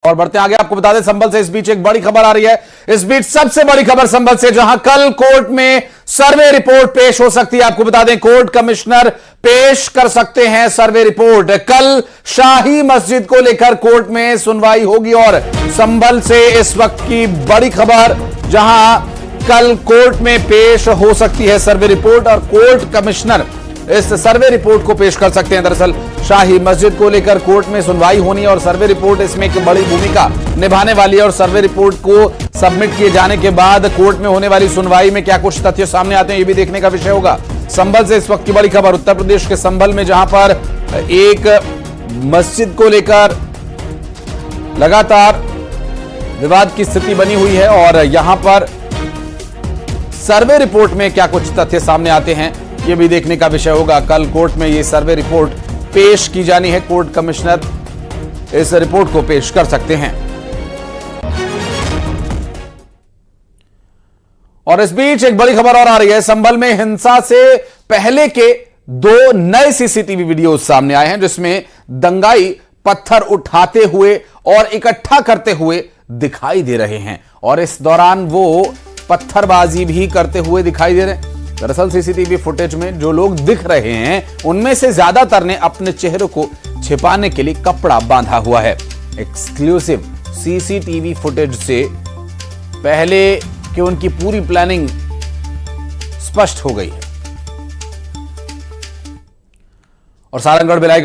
और बढ़ते आगे, आपको बता दें संभल से इस बीच एक बड़ी खबर आ रही है। इस बीच सबसे बड़ी खबर संभल से, जहां कल कोर्ट में सर्वे रिपोर्ट पेश हो सकती है। आपको बता दें कोर्ट कमिश्नर पेश कर सकते हैं सर्वे रिपोर्ट। कल शाही मस्जिद को लेकर कोर्ट में सुनवाई होगी और संभल से इस वक्त की बड़ी खबर, जहां कल कोर्ट में पेश हो सकती है सर्वे रिपोर्ट और कोर्ट कमिश्नर इस सर्वे रिपोर्ट को पेश कर सकते हैं। दरअसल शाही मस्जिद को लेकर कोर्ट में सुनवाई होनी है और सर्वे रिपोर्ट इसमें एक बड़ी भूमिका निभाने वाली है। और सर्वे रिपोर्ट को सबमिट किए जाने के बाद कोर्ट में होने वाली सुनवाई में क्या कुछ तथ्य सामने आते हैं, ये भी देखने का विषय होगा। संभल से इस वक्त की बड़ी खबर, उत्तर प्रदेश के संभल में, जहां पर एक मस्जिद को लेकर लगातार विवाद की स्थिति बनी हुई है और यहां पर सर्वे रिपोर्ट में क्या कुछ तथ्य सामने आते हैं, यह भी देखने का विषय होगा। कल कोर्ट में यह सर्वे रिपोर्ट पेश की जानी है। कोर्ट कमिश्नर इस रिपोर्ट को पेश कर सकते हैं। और इस बीच एक बड़ी खबर और आ रही है। संभल में हिंसा से पहले के 2 नए सीसीटीवी वीडियो सामने आए हैं, जिसमें दंगाई पत्थर उठाते हुए और इकट्ठा करते हुए दिखाई दे रहे हैं और इस दौरान वो पत्थरबाजी भी करते हुए दिखाई दे रहे हैं। दरअसल सीसीटीवी फुटेज में जो लोग दिख रहे हैं उनमें से ज्यादातर ने अपने चेहरे को छिपाने के लिए कपड़ा बांधा हुआ है। एक्सक्लूसिव सीसीटीवी फुटेज से पहले कि उनकी पूरी प्लानिंग स्पष्ट हो गई है। और सारंगढ़ भिलाई